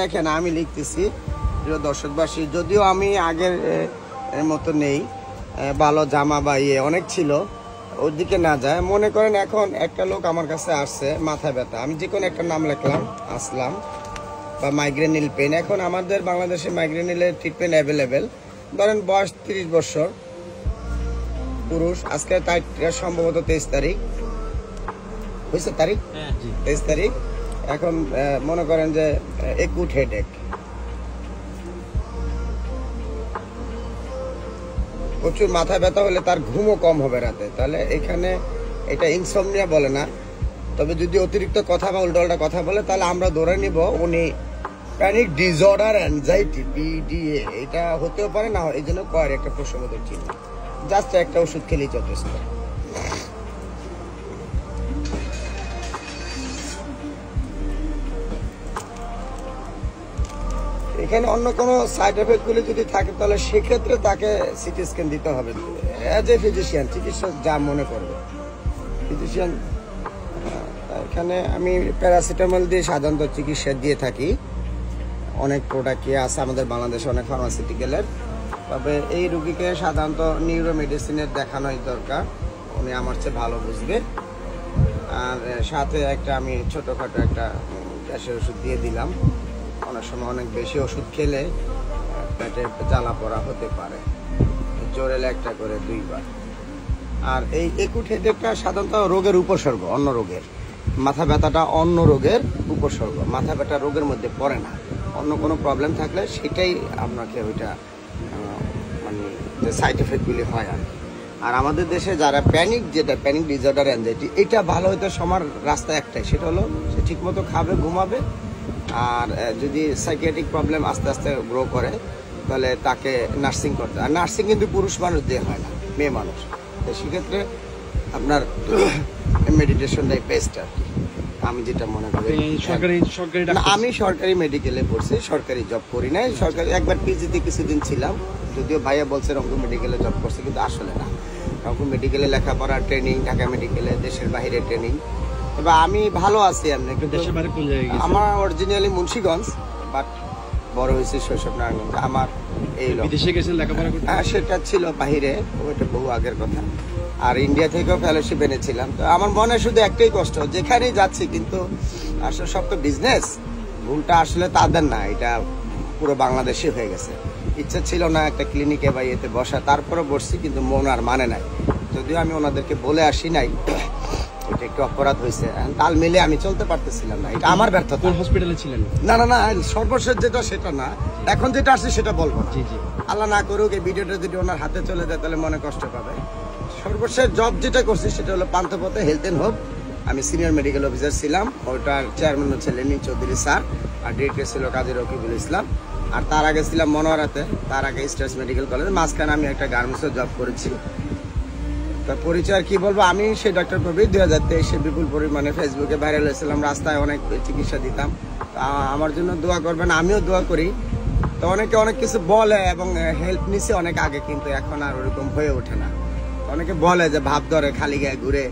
দেখেন আমি লিখতেছি প্রিয় দর্শকবাসী, যদিও আমি আগের মতো নেই, ভালো জামা বা অনেক ছিল, ওর দিকে না যায়। মনে করেন এখন একটা লোক আমার কাছে আসছে মাথা ব্যথা, আমি যে কোনো একটা নাম লিখলাম আসলাম, বা মাইগ্রেনিল পেন। এখন আমাদের বাংলাদেশে মাইগ্রেনিলের ট্রিটমেন্ট অ্যাভেলেবেল। ধরেন বয়স 30 বছর, পুরুষ, আজকে তারিখটা সম্ভবত 23 তারিখ হয়েছে, তারিখ 23 তারিখ। এখন মনে করেন যে একুট হেডেক, প্রচুর মাথা ব্যথা হলে তার ঘুমও কম হবে রাতে, তাহলে এখানে এটা ইনসমনিয়া বলে না, তবে যদি অতিরিক্ত কথা বা উল্টোপাল্টা কথা বলে তাহলে আমরা ধরে নিব উনি প্যানিক ডিসঅর্ডার অ্যাংজাইটি পিডিএ, এটা হতেও পারে না, এই জন্য কয়ের একটা প্রসঙ্গত চিহ্ন। জাস্ট একটা ওষুধ খেলেই যথেষ্ট। এখানে অন্য কোনো সাইড এফেক্টগুলি যদি থাকে তাহলে সেক্ষেত্রে তাকে সিটি স্ক্যান দিতে হবে অ্যাজ এ ফিজিশিয়ান, চিকিৎসক যা মনে করবে ফিজিশিয়ান। এখানে আমি প্যারাসিটামল দিয়ে সাধারণত চিকিৎসা দিয়ে থাকি। অনেক প্রোডাক্টই আছে আমাদের বাংলাদেশে, অনেক ফার্মাসিউটিক্যালের। তবে এই রুগীকে সাধারণত নিউরো মেডিসিনের দেখানোই দরকার, উনি আমার চেয়ে ভালো বুঝবে। আর সাথে একটা আমি ছোটোখাটো একটা গ্যাসের ওষুধ দিয়ে দিলাম। অনেক সময় অনেক বেশি ওষুধ খেলে পেটে জ্বালা পড়া হতে পারে, জোরেলে একটা করে 2 বার। আর এই একুট হেডেকটা সাধারণত রোগের উপসর্গ, অন্য রোগের। মাথা ব্যথাটা অন্য রোগের উপসর্গ, মাথা ব্যথা রোগের মধ্যে পড়ে না। অন্য কোনো প্রবলেম থাকলে সেটাই আপনাকে ওইটা মানে যে সাইড এফেক্টগুলি হয় আর কি। আর আমাদের দেশে যারা প্যানিক, যেটা প্যানিক ডিসঅর্ডার অ্যাংজাইটি, এটা ভালো হইতে সবার রাস্তা একটাই, সেটা হলো সে ঠিকমতো খাবে, ঘুমাবে। আর যদি সাইকিয়াট্রিক প্রবলেম আস্তে আস্তে গ্রো করে তাহলে তাকে নার্সিং করতে, আর নার্সিং কিন্তু পুরুষ মানুষ দিয়ে হয় না, মেয়ে মানুষ। তো সেক্ষেত্রে আপনার মেডিটেশনটাই বেস্ট আর কি, আমি যেটা মনে করি। আমি সরকারি মেডিকেলে পড়ছি, সরকারি জব করি নাই। সরকারি একবার পিজিতে কিছুদিন ছিলাম, যদিও ভাইয়া বলছে রংপুর মেডিকেলে জব করছে, কিন্তু আসলে না। রংপুর মেডিকেলে লেখাপড়া ট্রেনিং, ঢাকা মেডিকেলে দেশের বাইরে ট্রেনিং। এবার আমি ভালো আছি এমনি, কিন্তু আমার অরিজিনালি মুন্সিগঞ্জ, বাট বড় হয়েছে শৈশব নারায়ণগঞ্জ। আমার এই সেটা ছিল বাহিরে, ওইটা বহু আগের কথা। আর ইন্ডিয়া থেকেও ফেলোশিপ এনেছিলাম। তো আমার মনে শুধু একটাই কষ্ট, যেখানেই যাচ্ছি কিন্তু আসলে সব তো বিজনেস, ভুলটা আসলে তাদের না, এটা পুরো বাংলাদেশে হয়ে গেছে। ইচ্ছা ছিল না একটা ক্লিনিকে বা ইয়েতে বসা, তারপরে বসছি, কিন্তু মন আর মানে নাই। যদিও আমি ওনাদেরকে বলে আসি নাই, এটা একটু অপরাধ হয়েছে, তাল মিলে আমি চলতে পারতেছিলাম না, এটা আমার ব্যর্থতা। হসপিটালে ছিলেন? না না না, সর্বশেষ যেটা সেটা না, এখন যেটা আসছে সেটা বলবো না। আল্লাহ না করুক এই ভিডিওটা যদি ওনার হাতে চলে যায় তাহলে মনে কষ্ট পাবে। সর্বশেষ জব যেটা করছি সেটা হলো পান্থপথে হেলথ অ্যান্ড হোপ। আমি সিনিয়র মেডিকেল অফিসার ছিলাম, ওইটার চেয়ারম্যান হচ্ছে লেনিন চৌধুরী স্যার, আর ডিরেক্টর ছিল কাজী রকিবুল ইসলাম। আর তার আগে ছিলাম মনোয়ারাতে, তার আগে স্টার্স মেডিকেল কলেজ, মাঝখানে আমি একটা গার্মেন্টসে জব করেছি। তার পরিচয় কি বলবো, আমি সেই ডক্টর প্রবীর 2023-এ বিপুল পরিমাণে ফেসবুকে ভাইরাল হয়েছিলাম, রাস্তায় অনেক চিকিৎসা দিতাম। আমার জন্য দোয়া করবেন, আমিও দোয়া করি। তো অনেকে অনেক কিছু বলে এবং হেল্প নিছে অনেক আগে, কিন্তু এখন আর ওরকম হয়ে ওঠে না। অনেকে বলে যে ভাব ধরে খালি গায়ে ঘুরে,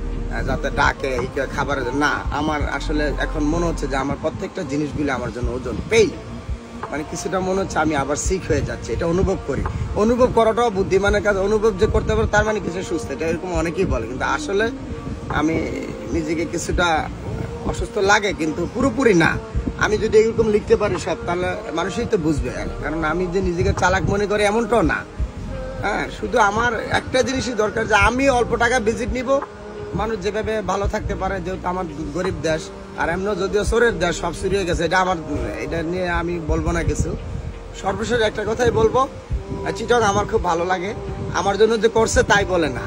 যাতে ডাকে খাবারের জন্য। না, আমার আসলে এখন মনে হচ্ছে যে আমার প্রত্যেকটা জিনিসগুলো আমার জন্য ওজন পেই, মানে কিছুটা মনে হচ্ছে আমি আবার সিক হয়ে যাচ্ছে, এটা অনুভব করি। অনুভব করাটাও বুদ্ধিমানের কাজ, অনুভব যে করতে পারে তার মানে কিছু সুস্থ, এটা এরকম অনেকেই বলে। কিন্তু আসলে আমি নিজেকে কিছুটা অসুস্থ লাগে, কিন্তু পুরোপুরি না। আমি যদি এরকম লিখতে পারি সব, তাহলে মানুষই তো বুঝবে, কারণ আমি যে নিজেকে চালাক মনে করি এমনটাও না। হ্যাঁ, শুধু আমার একটা জিনিসই দরকার, যে আমি অল্প টাকা ভিজিট নিব, মানুষ যেভাবে ভালো থাকতে পারে, যেহেতু আমার গরিব দেশ, আর এমন যদিও চোরের দেশ, সব চুরি হয়ে গেছে, এটা আমার, এটা নিয়ে আমি বলবো না কিছু। সর্বশেষ একটা কথাই বলবো, চিটং আমার খুব ভালো লাগে, আমার জন্য যে করছে তাই বলে না,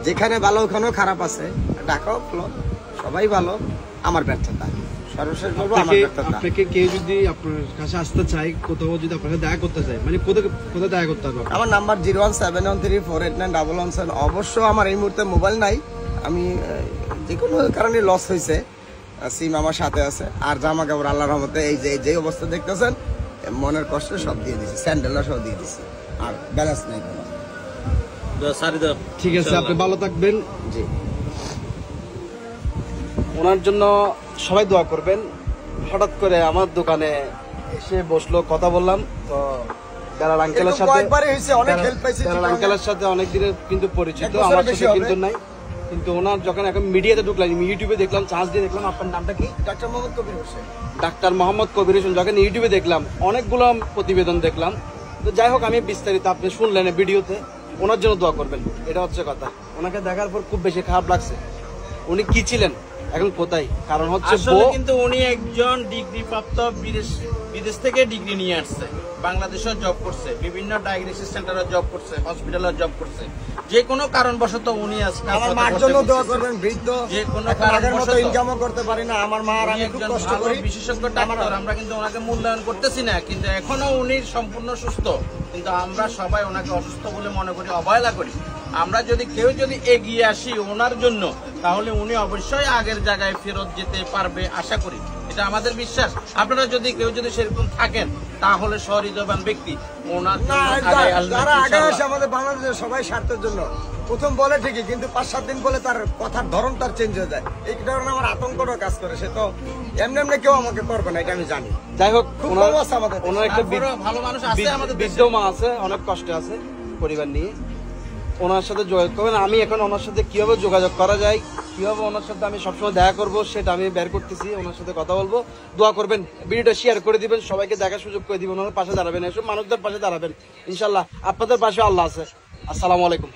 যেখানে ভালো ওখানেও খারাপ আছে, ডাকাও ভালো, সবাই ভালো, আমার ব্যর্থতা। সর্বশেষ বলবো আমার ব্যর্থতা। আপনাকে কেউ যদি আপনার কাছে আসতে চায়, কোথাও যদি আপনাকে দেখা করতে চায়, মানে কোথায় দেখা করতে হবে? আমার নাম্বার 01713489117। অবশ্য আমার এই মুহূর্তে মোবাইল নাই, আমি যে কোনো কারণে লস হয়েছে, সিম আমার সাথে আছে। আর জামা কাপড় আল্লাহর রহমতে এই যে অবস্থা দেখতেছেন, মনের কষ্ট সব দিয়ে দিছি, স্যান্ডেলও সব দিয়ে দিছি, আর ব্যালেন্স নেই কোনো। ঠিক আছে, আপনি ভালো থাকবেন। জি, ওনার জন্য সবাই দোয়া করবেন। হঠাৎ করে আমার দোকানে এসে বসলো, কথা বললাম। তো বেলাল আঙ্কেলের এরকম সাথে কয়েকবারই হয়েছে, অনেক হেল্প পাইছি। বেলাল আঙ্কেলের সাথে অনেক দিনের কিন্তু পরিচিত, এক বছরের আমার বেশি সাথে হবে। কিন্তু নাই। কিন্তু ওনার যখন এখন মিডিয়াতে ঢুকলাম, ইউটিউবে দেখলাম, চান্স দিয়ে দেখলাম। আপনার নামটা কি? ডাক্তার মোহাম্মদ কবির হোসেন। ডাক্তার মোহাম্মদ কবির হোসেন। যখন ইউটিউবে দেখলাম, অনেকগুলো প্রতিবেদন দেখলাম। তো যাই হোক, আমি বিস্তারিত আপনি শুনলেন ভিডিওতে, ওনার জন্য দোয়া করবেন, এটা হচ্ছে কথা। ওনাকে দেখার পর খুব বেশি খারাপ লাগছে। উনি কি ছিলেন, এখন কোথায়? কারণ হচ্ছে আসলে কিন্তু উনি একজন ডিগ্রি প্রাপ্ত, বিদেশ থেকে ডিগ্রি নিয়ে আসছে, বাংলাদেশেও জব করছে, বিভিন্ন ডায়াগনোসিস সেন্টারে জব করছে, হসপিটালে জব করছে। যে কোনো কারণবশত উনি আজকে আমার কথা মার বলতে জন্য দোয়া বলতেছে। করবেন, বৃদ্ধ, যে কোনো এখন আগের মতো কারণবশত ইনকামও করতে পারি না। আমার মা আর উনি আমি খুব একজন কষ্ট ভালো করি। বিশেষজ্ঞ ডাক্তার, আমরা কিন্তু ওনাকে মূল্যায়ন করতেছি না, কিন্তু এখনো উনি সম্পূর্ণ সুস্থ, কিন্তু আমরা সবাই ওনাকে অসুস্থ বলে মনে করি, অবহেলা করি। আমরা যদি কেউ যদি এগিয়ে আসি ওনার জন্য, তাহলে উনি অবশ্যই আগের জায়গায় ফেরত যেতে পারবে, আশা করি, এটা আমাদের বিশ্বাস। আপনারা যদি কেউ যদি সেরকম থাকেন, তাহলে সহৃদয়বান ব্যক্তি ওনার না, জন্য আগায় আসবেন যারা আগে ইনশাআল্লাহ। আসে আমাদের বাংলাদেশের সবাই স্বার্থের জন্য প্রথম বলে ঠিকই, কিন্তু 5-7 দিন বলে তার কথার ধরন তার চেঞ্জ হয়ে যায়। এই কারণে আমার আতঙ্কটা কাজ করে। সে তো এমনি এমনি কেউ আমাকে করবে না, এটা আমি জানি। যাই হোক, খুব ওনার কম আছে আমাদের দেশে। ওনার একটা তারপরেও ভালো মানুষ আছে আমাদের দেশে। বৃদ্ধ মা আছে, অনেক কষ্টে আছে পরিবার নিয়ে। ওনার সাথে যোগাযোগ করবেন। আমি এখন ওনার সাথে কিভাবে যোগাযোগ করা যায়, কিভাবে ওনার সাথে আমি সবসময় দেখা করব, সেটা আমি বের করতেছি। ওনার সাথে কথা বলবো, দোয়া করবেন, ভিডিওটা শেয়ার করে দিবেন, সবাইকে দেখার সুযোগ করে দিবেন, ওনার পাশে দাঁড়াবেন, এসব মানুষদের পাশে দাঁড়াবেন। ইনশাল্লাহ আপনাদের পাশে আল্লাহ আছে। আসসালামু আলাইকুম।